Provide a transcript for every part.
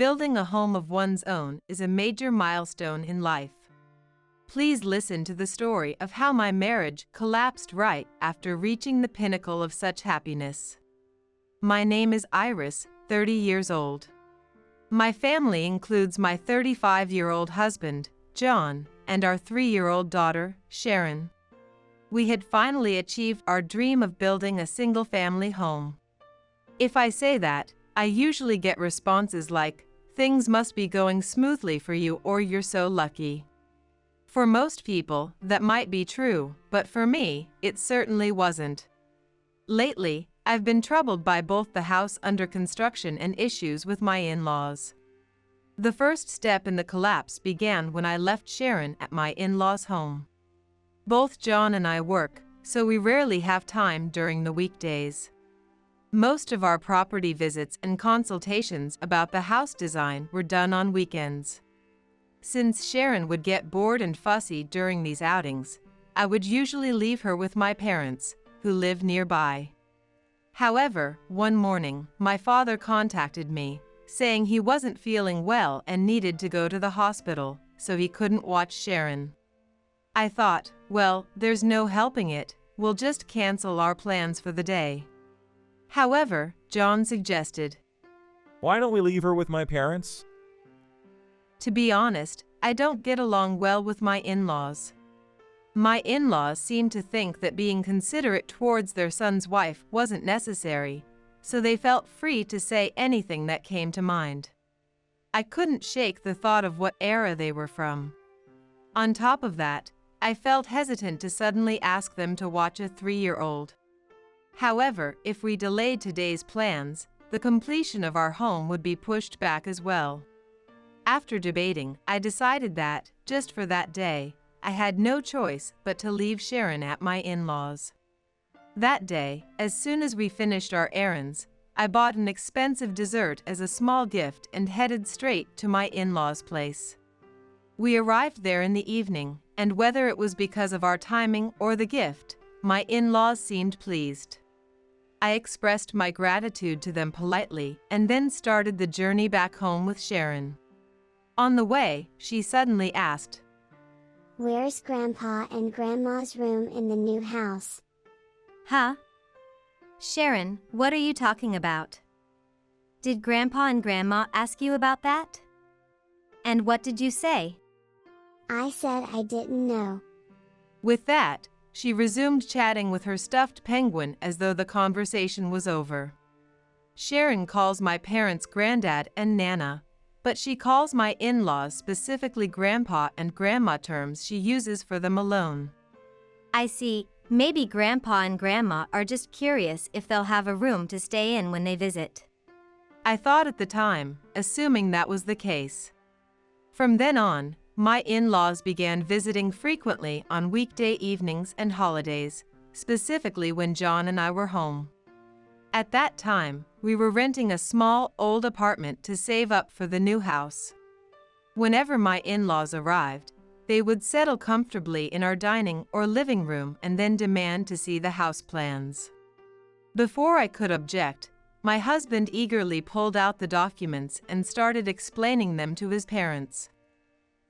Building a home of one's own is a major milestone in life. Please listen to the story of how my marriage collapsed right after reaching the pinnacle of such happiness. My name is Iris, 30 years old. My family includes my 35-year-old husband, John, and our 3-year-old daughter, Sharon. We had finally achieved our dream of building a single-family home. If I say that, I usually get responses like, "Things must be going smoothly for you or you're so lucky." For most people, that might be true, but for me, it certainly wasn't. Lately, I've been troubled by both the house under construction and issues with my in-laws. The first step in the collapse began when I left Sharon at my in-laws' home. Both John and I work, so we rarely have time during the weekdays. Most of our property visits and consultations about the house design were done on weekends. Since Sharon would get bored and fussy during these outings, I would usually leave her with my parents, who live nearby. However, one morning, my father contacted me, saying he wasn't feeling well and needed to go to the hospital, so he couldn't watch Sharon. I thought, well, there's no helping it, we'll just cancel our plans for the day. However, John suggested, "Why don't we leave her with my parents?" To be honest, I don't get along well with my in-laws. My in-laws seem to think that being considerate towards their son's wife wasn't necessary, so they felt free to say anything that came to mind. I couldn't shake the thought of what era they were from. On top of that, I felt hesitant to suddenly ask them to watch a 3-year-old. However, if we delayed today's plans, the completion of our home would be pushed back as well. After debating, I decided that, just for that day, I had no choice but to leave Sharon at my in-laws. That day, as soon as we finished our errands, I bought an expensive dessert as a small gift and headed straight to my in-laws' place. We arrived there in the evening, and whether it was because of our timing or the gift, my in-laws seemed pleased. I expressed my gratitude to them politely and then started the journey back home with Sharon. On the way, she suddenly asked, "Where's Grandpa and Grandma's room in the new house?" Huh? Sharon, what are you talking about? Did Grandpa and Grandma ask you about that? And what did you say? I said I didn't know. With that, she resumed chatting with her stuffed penguin as though the conversation was over. Sharon calls my parents Granddad and Nana, but she calls my in-laws specifically Grandpa and Grandma, terms she uses for them alone. I see, maybe Grandpa and Grandma are just curious if they'll have a room to stay in when they visit. I thought at the time, assuming that was the case. From then on, my in-laws began visiting frequently on weekday evenings and holidays, specifically when John and I were home. At that time, we were renting a small, old apartment to save up for the new house. Whenever my in-laws arrived, they would settle comfortably in our dining or living room and then demand to see the house plans. Before I could object, my husband eagerly pulled out the documents and started explaining them to his parents.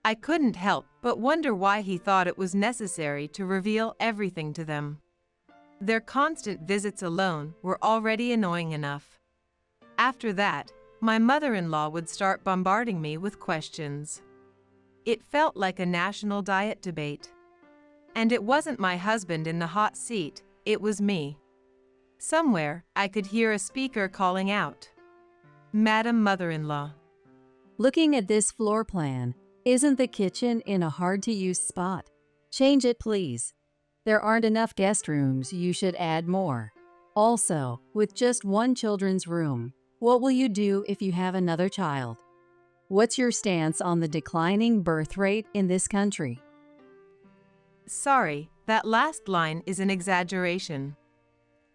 I couldn't help but wonder why he thought it was necessary to reveal everything to them. Their constant visits alone were already annoying enough. After that, my mother-in-law would start bombarding me with questions. It felt like a national diet debate. And it wasn't my husband in the hot seat, it was me. Somewhere, I could hear a speaker calling out, "Madam Mother-in-law." Looking at this floor plan, isn't the kitchen in a hard-to-use spot? Change it, please. There aren't enough guest rooms, you should add more. Also, with just one children's room, what will you do if you have another child? What's your stance on the declining birth rate in this country? Sorry, that last line is an exaggeration.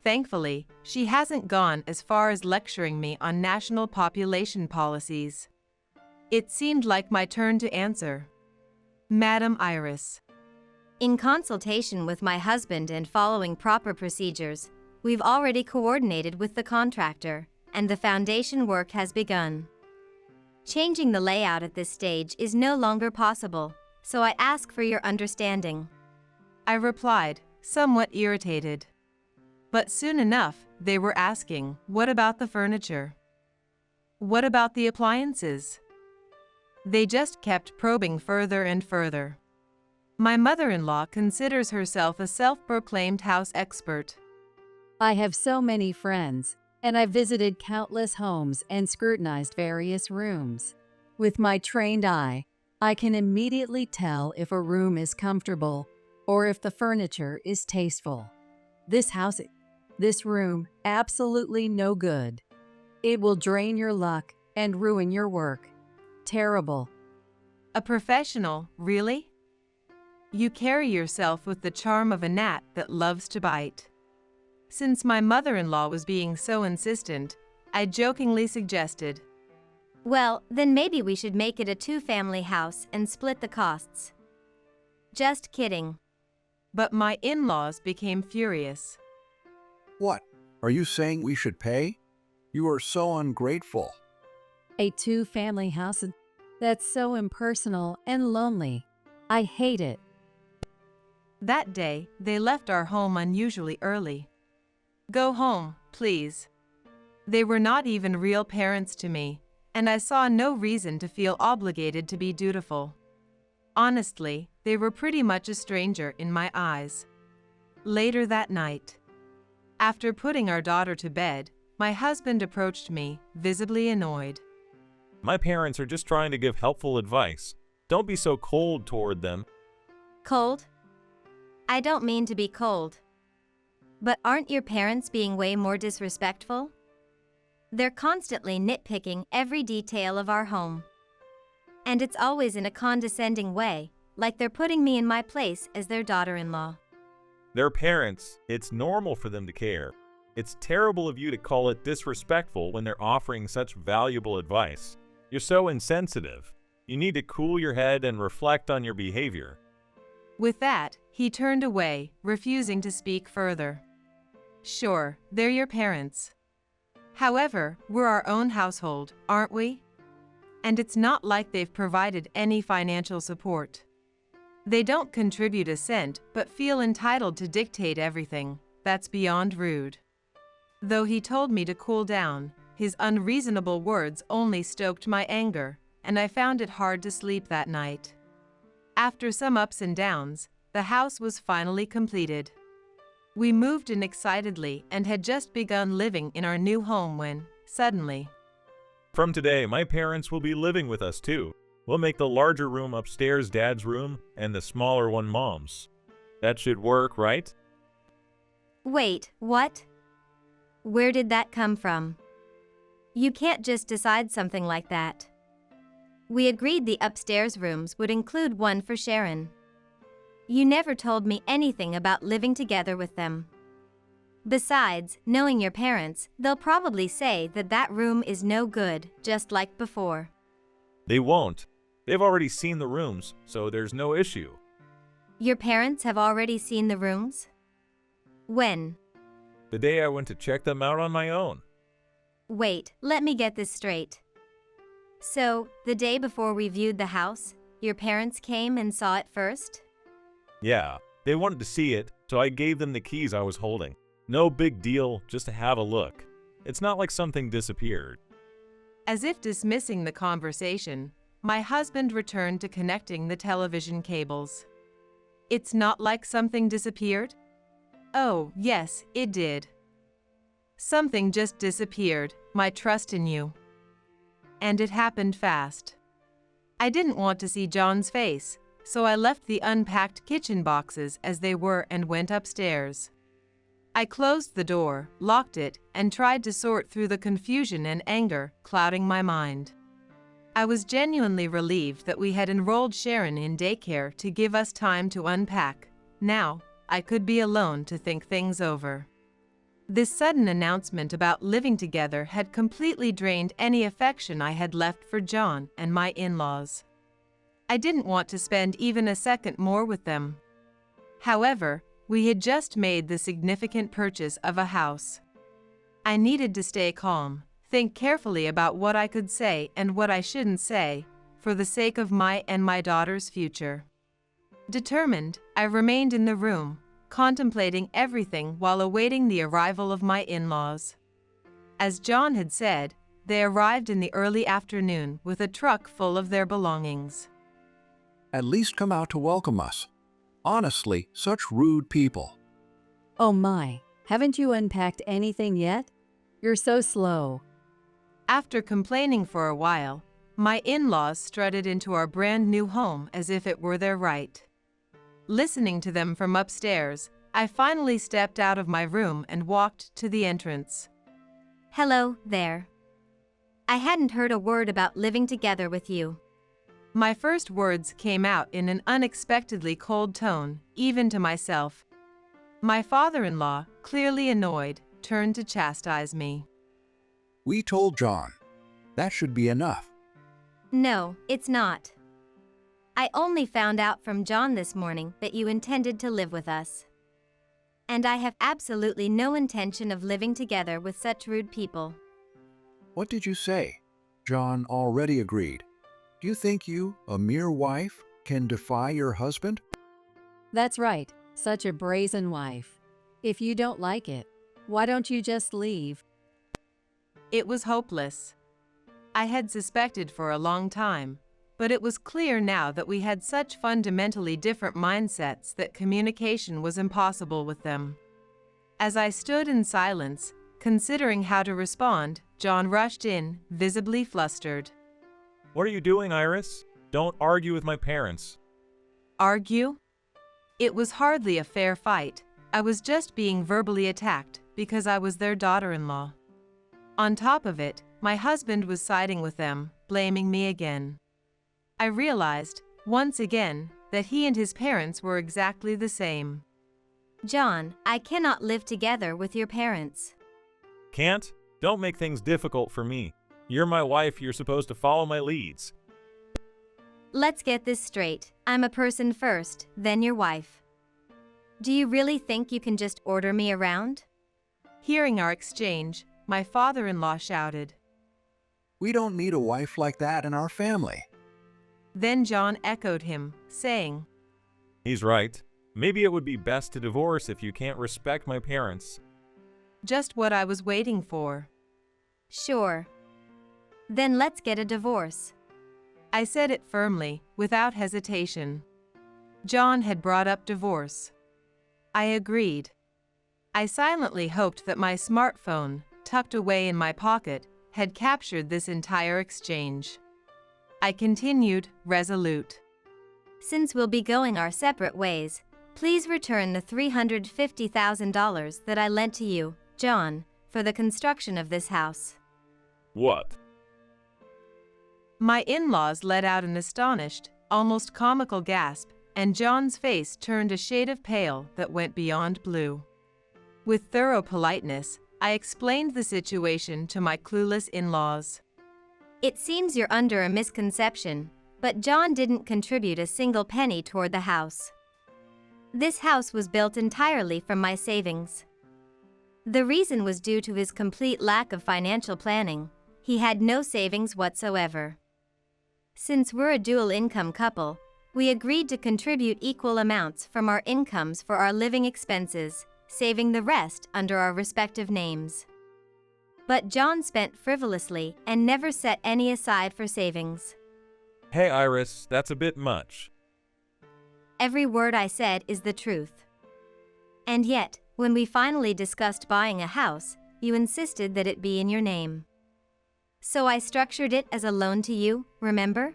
Thankfully, she hasn't gone as far as lecturing me on national population policies. It seemed like my turn to answer. Madam Iris. In consultation with my husband and following proper procedures, we've already coordinated with the contractor, and the foundation work has begun. Changing the layout at this stage is no longer possible, so I ask for your understanding. I replied, somewhat irritated. But soon enough, they were asking, what about the furniture? What about the appliances? They just kept probing further and further. My mother-in-law considers herself a self-proclaimed house expert. I have so many friends, and I've visited countless homes and scrutinized various rooms. With my trained eye, I can immediately tell if a room is comfortable or if the furniture is tasteful. This room, absolutely no good. It will drain your luck and ruin your work. Terrible. A professional, really? You carry yourself with the charm of a gnat that loves to bite. Since my mother-in-law was being so insistent, I jokingly suggested, Well, then maybe we should make it a two-family house and split the costs. Just kidding. but my in-laws became furious. What? Are you saying we should pay? You are so ungrateful. A two-family house? That's so impersonal and lonely. I hate it. That day, they left our home unusually early. Go home, please. They were not even real parents to me, and I saw no reason to feel obligated to be dutiful. Honestly, they were pretty much a stranger in my eyes. Later that night, after putting our daughter to bed, my husband approached me, visibly annoyed. My parents are just trying to give helpful advice. Don't be so cold toward them. Cold? I don't mean to be cold. But aren't your parents being way more disrespectful? They're constantly nitpicking every detail of our home. And it's always in a condescending way, like they're putting me in my place as their daughter-in-law. They're parents. It's normal for them to care. It's terrible of you to call it disrespectful when they're offering such valuable advice. You're so insensitive. You need to cool your head and reflect on your behavior. With that, he turned away, refusing to speak further. Sure, they're your parents. However, we're our own household, aren't we? And it's not like they've provided any financial support. They don't contribute a cent but feel entitled to dictate everything. That's beyond rude. Though he told me to cool down, his unreasonable words only stoked my anger, and I found it hard to sleep that night. After some ups and downs, the house was finally completed. We moved in excitedly and had just begun living in our new home when, suddenly, From today, my parents will be living with us too. We'll make the larger room upstairs Dad's room and the smaller one Mom's. That should work, right? Wait, what? Where did that come from? You can't just decide something like that. We agreed the upstairs rooms would include one for Sharon. You never told me anything about living together with them. Besides, knowing your parents, they'll probably say that that room is no good, just like before. They won't. They've already seen the rooms, so there's no issue. Your parents have already seen the rooms? When? The day I went to check them out on my own. Wait, let me get this straight. So, the day before we viewed the house, your parents came and saw it first? Yeah, they wanted to see it, so I gave them the keys I was holding. No big deal, just to have a look. It's not like something disappeared. as if dismissing the conversation, my husband returned to connecting the television cables. It's not like something disappeared? Oh, yes, it did. Something just disappeared, my trust in you. And it happened fast. I didn't want to see John's face, so I left the unpacked kitchen boxes as they were and went upstairs. I closed the door, locked it, and tried to sort through the confusion and anger clouding my mind. I was genuinely relieved that we had enrolled Sharon in daycare to give us time to unpack. Now, I could be alone to think things over. This sudden announcement about living together had completely drained any affection I had left for John and my in-laws. I didn't want to spend even a second more with them. However, we had just made the significant purchase of a house. I needed to stay calm, think carefully about what I could say and what I shouldn't say, for the sake of my and my daughter's future. Determined, I remained in the room, contemplating everything while awaiting the arrival of my in-laws. As John had said, they arrived in the early afternoon with a truck full of their belongings. At least come out to welcome us. Honestly, such rude people. Oh my, haven't you unpacked anything yet? You're so slow. After complaining for a while, my in-laws strutted into our brand new home as if it were their right. Listening to them from upstairs, I finally stepped out of my room and walked to the entrance. Hello, there. I hadn't heard a word about living together with you. My first words came out in an unexpectedly cold tone, even to myself. My father-in-law, clearly annoyed, turned to chastise me. We told John. That should be enough. No, it's not. I only found out from John this morning that you intended to live with us. And I have absolutely no intention of living together with such rude people. What did you say? John already agreed. Do you think you, a mere wife, can defy your husband? That's right, such a brazen wife. If you don't like it, why don't you just leave? It was hopeless. I had suspected for a long time, but it was clear now that we had such fundamentally different mindsets that communication was impossible with them. As I stood in silence, considering how to respond, John rushed in, visibly flustered. What are you doing, Iris? Don't argue with my parents. Argue? It was hardly a fair fight. I was just being verbally attacked because I was their daughter-in-law. On top of it, my husband was siding with them, blaming me again. I realized, once again, that he and his parents were exactly the same. John, I cannot live together with your parents. Can't? Don't make things difficult for me. You're my wife, you're supposed to follow my leads. Let's get this straight. I'm a person first, then your wife. Do you really think you can just order me around? Hearing our exchange, my father-in-law shouted. We don't need a wife like that in our family. Then John echoed him, saying, He's right. Maybe it would be best to divorce if you can't respect my parents. Just what I was waiting for. Sure. Then let's get a divorce. I said it firmly, without hesitation. John had brought up divorce. I agreed. I silently hoped that my smartphone, tucked away in my pocket, had captured this entire exchange. I continued, resolute. Since we'll be going our separate ways, please return the $350,000 that I lent to you, John, for the construction of this house. What? My in-laws let out an astonished, almost comical gasp, and John's face turned a shade of pale that went beyond blue. With thorough politeness, I explained the situation to my clueless in-laws. It seems you're under a misconception, but John didn't contribute a single penny toward the house. This house was built entirely from my savings. The reason was due to his complete lack of financial planning. He had no savings whatsoever. Since we're a dual-income couple, we agreed to contribute equal amounts from our incomes for our living expenses, saving the rest under our respective names. But John spent frivolously and never set any aside for savings. Hey, Iris, that's a bit much. Every word I said is the truth. And yet, when we finally discussed buying a house, you insisted that it be in your name. So I structured it as a loan to you, remember?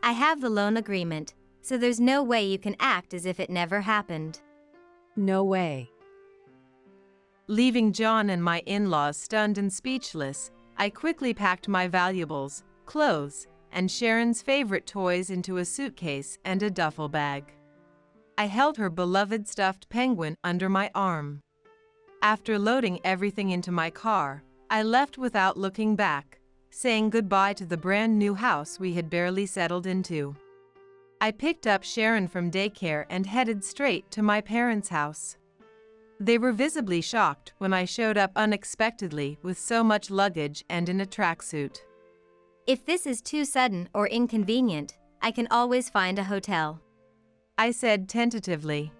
I have the loan agreement, so there's no way you can act as if it never happened. No way. Leaving John and my in-laws stunned and speechless, I quickly packed my valuables, clothes, and Sharon's favorite toys into a suitcase and a duffel bag. I held her beloved stuffed penguin under my arm. After loading everything into my car, I left without looking back, saying goodbye to the brand new house we had barely settled into. I picked up Sharon from daycare and headed straight to my parents' house. They were visibly shocked when I showed up unexpectedly with so much luggage and in a tracksuit. If this is too sudden or inconvenient, I can always find a hotel, I said tentatively.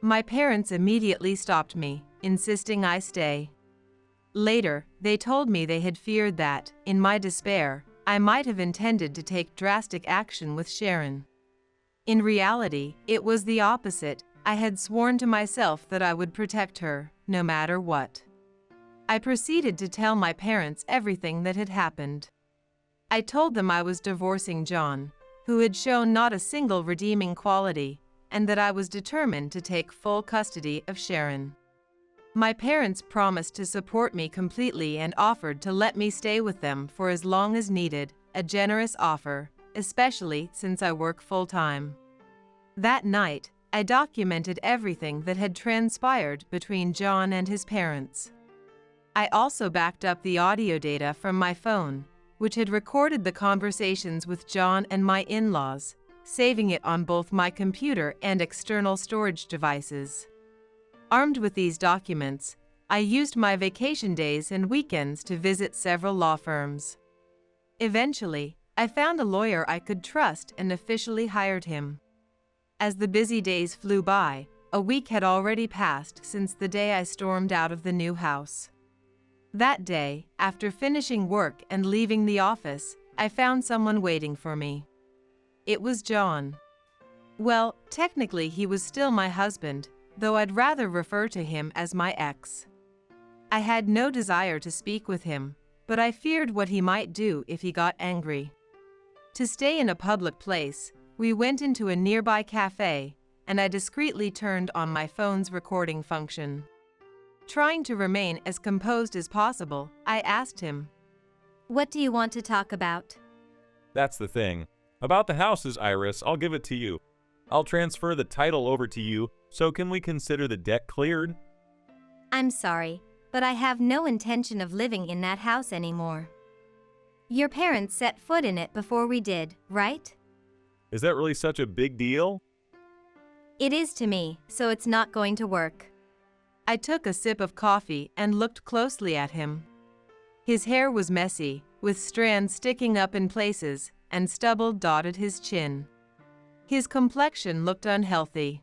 My parents immediately stopped me, insisting I stay. Later, they told me they had feared that, in my despair, I might have intended to take drastic action with Sharon. In reality, it was the opposite. I had sworn to myself that I would protect her, no matter what. I proceeded to tell my parents everything that had happened. I told them I was divorcing John, who had shown not a single redeeming quality, and that I was determined to take full custody of Sharon. My parents promised to support me completely and offered to let me stay with them for as long as needed, a generous offer, especially since I work full-time. That night, I documented everything that had transpired between John and his parents. I also backed up the audio data from my phone, which had recorded the conversations with John and my in-laws, saving it on both my computer and external storage devices. Armed with these documents, I used my vacation days and weekends to visit several law firms. Eventually, I found a lawyer I could trust and officially hired him. As the busy days flew by, a week had already passed since the day I stormed out of the new house. That day, after finishing work and leaving the office, I found someone waiting for me. It was John. Well, technically he was still my husband, though I'd rather refer to him as my ex. I had no desire to speak with him, but I feared what he might do if he got angry. To stay in a public place, we went into a nearby cafe, and I discreetly turned on my phone's recording function. Trying to remain as composed as possible, I asked him, "What do you want to talk about?" That's the thing. About the houses, Iris, I'll give it to you. I'll transfer the title over to you, so can we consider the debt cleared? I'm sorry, but I have no intention of living in that house anymore. Your parents set foot in it before we did, right? Is that really such a big deal? It is to me, so it's not going to work. I took a sip of coffee and looked closely at him. His hair was messy, with strands sticking up in places, and stubble dotted his chin. His complexion looked unhealthy.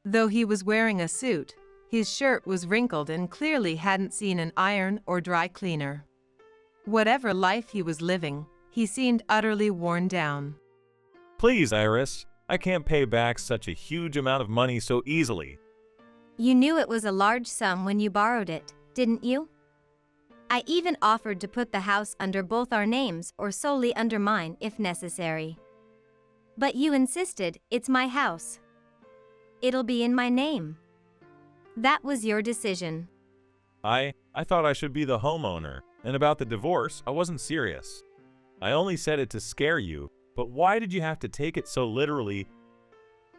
Though he was wearing a suit, his shirt was wrinkled and clearly hadn't seen an iron or dry cleaner. Whatever life he was living, he seemed utterly worn down. Please, Iris, I can't pay back such a huge amount of money so easily. You knew it was a large sum when you borrowed it, didn't you? I even offered to put the house under both our names or solely under mine if necessary. But you insisted, it's my house. It'll be in my name. That was your decision. I thought I should be the homeowner, and about the divorce, I wasn't serious. I only said it to scare you, but why did you have to take it so literally?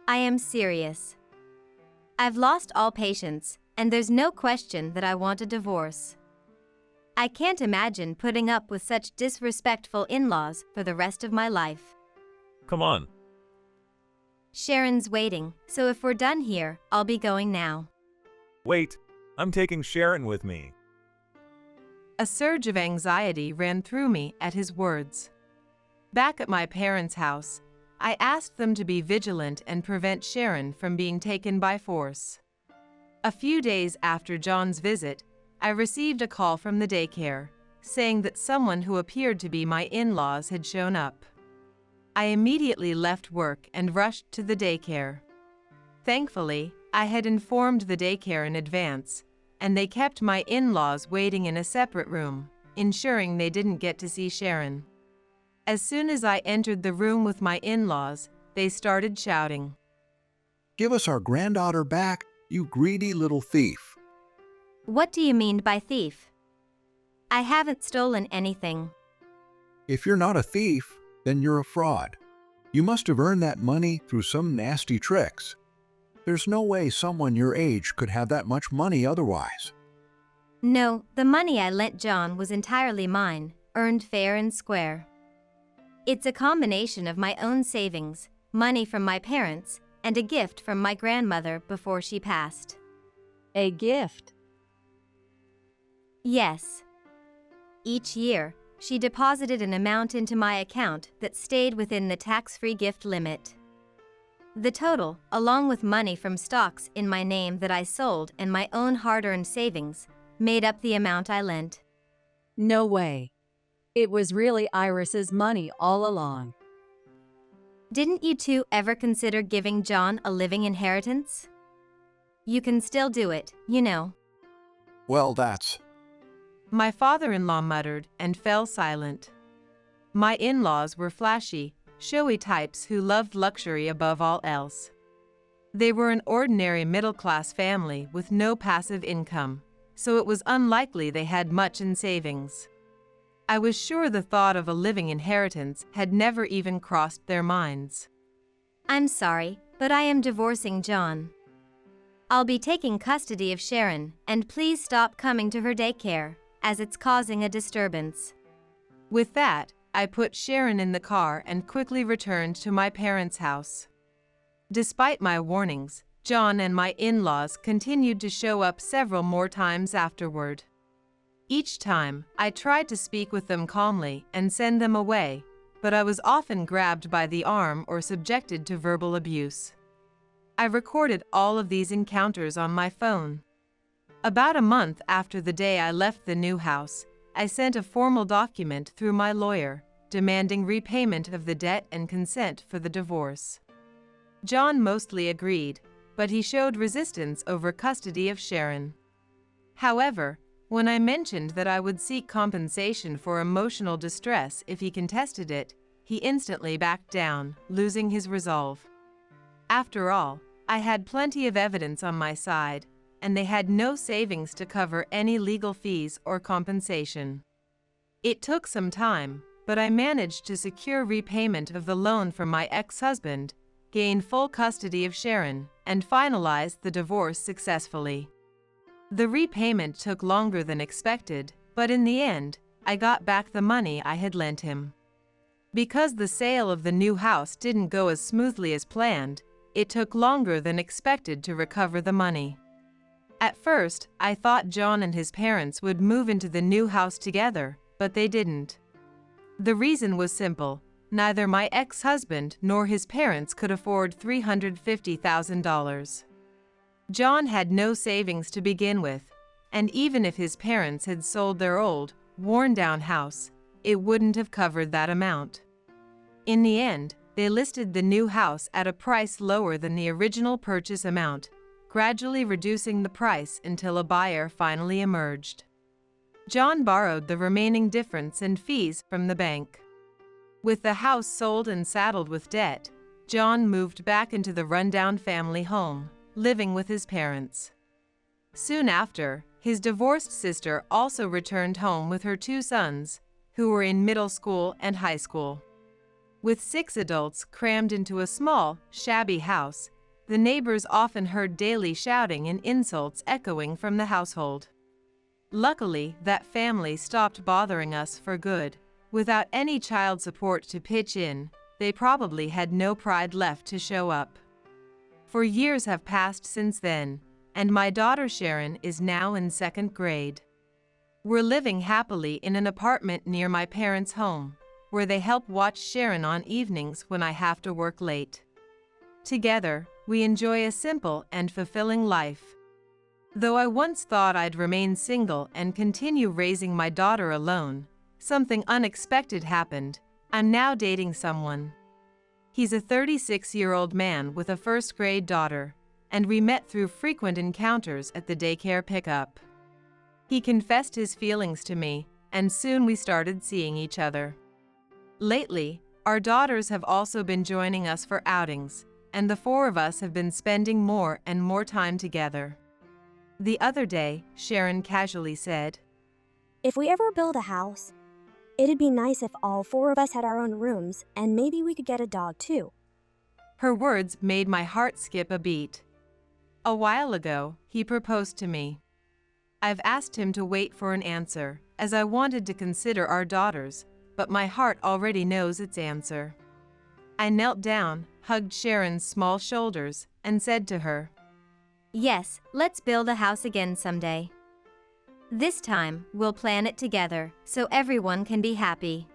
I am serious. I've lost all patience, and there's no question that I want a divorce. I can't imagine putting up with such disrespectful in-laws for the rest of my life. Come on. Sharon's waiting, so if we're done here, I'll be going now. Wait, I'm taking Sharon with me. A surge of anxiety ran through me at his words. Back at my parents' house, I asked them to be vigilant and prevent Sharon from being taken by force. A few days after John's visit, I received a call from the daycare, saying that someone who appeared to be my in-laws had shown up. I immediately left work and rushed to the daycare. Thankfully, I had informed the daycare in advance, and they kept my in-laws waiting in a separate room, ensuring they didn't get to see Sharon. As soon as I entered the room with my in-laws, they started shouting, Give us our granddaughter back, you greedy little thief. What do you mean by thief? I haven't stolen anything. If you're not a thief, then you're a fraud. You must have earned that money through some nasty tricks. There's no way someone your age could have that much money otherwise. No, the money I lent John was entirely mine, earned fair and square. It's a combination of my own savings, money from my parents, and a gift from my grandmother before she passed. A gift. Yes. Each year, she deposited an amount into my account that stayed within the tax-free gift limit. The total, along with money from stocks in my name that I sold and my own hard-earned savings, made up the amount I lent. No way. It was really Iris's money all along. Didn't you two ever consider giving John a living inheritance? You can still do it, you know. Well, that's... My father-in-law muttered and fell silent. My in-laws were flashy, showy types who loved luxury above all else. They were an ordinary middle-class family with no passive income, so it was unlikely they had much in savings. I was sure the thought of a living inheritance had never even crossed their minds. I'm sorry, but I am divorcing John. I'll be taking custody of Sharon, and please stop coming to her daycare, as it's causing a disturbance. With that, I put Sharon in the car and quickly returned to my parents' house. Despite my warnings, John and my in-laws continued to show up several more times afterward. Each time, I tried to speak with them calmly and send them away, but I was often grabbed by the arm or subjected to verbal abuse. I recorded all of these encounters on my phone. About a month after the day I left the new house, I sent a formal document through my lawyer, demanding repayment of the debt and consent for the divorce. John mostly agreed, but he showed resistance over custody of Sharon. However, when I mentioned that I would seek compensation for emotional distress if he contested it, he instantly backed down, losing his resolve. After all, I had plenty of evidence on my side, and they had no savings to cover any legal fees or compensation. It took some time, but I managed to secure repayment of the loan from my ex-husband, gain full custody of Sharon, and finalize the divorce successfully. The repayment took longer than expected, but in the end, I got back the money I had lent him. Because the sale of the new house didn't go as smoothly as planned, it took longer than expected to recover the money. At first, I thought John and his parents would move into the new house together, but they didn't. The reason was simple. Neither my ex-husband nor his parents could afford $350,000. John had no savings to begin with, and even if his parents had sold their old, worn-down house, it wouldn't have covered that amount. In the end, they listed the new house at a price lower than the original purchase amount, gradually reducing the price until a buyer finally emerged. John borrowed the remaining difference and fees from the bank. With the house sold and saddled with debt, John moved back into the rundown family home, living with his parents. Soon after, his divorced sister also returned home with her 2 sons, who were in middle school and high school. With 6 adults crammed into a small, shabby house, the neighbors often heard daily shouting and insults echoing from the household. Luckily, that family stopped bothering us for good. Without any child support to pitch in, they probably had no pride left to show up. For years have passed since then, and my daughter Sharon is now in 2nd grade. We're living happily in an apartment near my parents' home, where they help watch Sharon on evenings when I have to work late. Together, we enjoy a simple and fulfilling life. Though I once thought I'd remain single and continue raising my daughter alone, something unexpected happened. I'm now dating someone. He's a 36-year-old man with a 1st-grade daughter, and we met through frequent encounters at the daycare pickup. He confessed his feelings to me, and soon we started seeing each other. Lately, our daughters have also been joining us for outings, and the 4 of us have been spending more and more time together. The other day, Sharon casually said, "If we ever build a house, it'd be nice if all 4 of us had our own rooms, and maybe we could get a dog too." Her words made my heart skip a beat. A while ago, he proposed to me. I've asked him to wait for an answer, as I wanted to consider our daughters, but my heart already knows its answer. I knelt down, hugged Sharon's small shoulders, and said to her, Yes, let's build a house again someday. This time, we'll plan it together so everyone can be happy.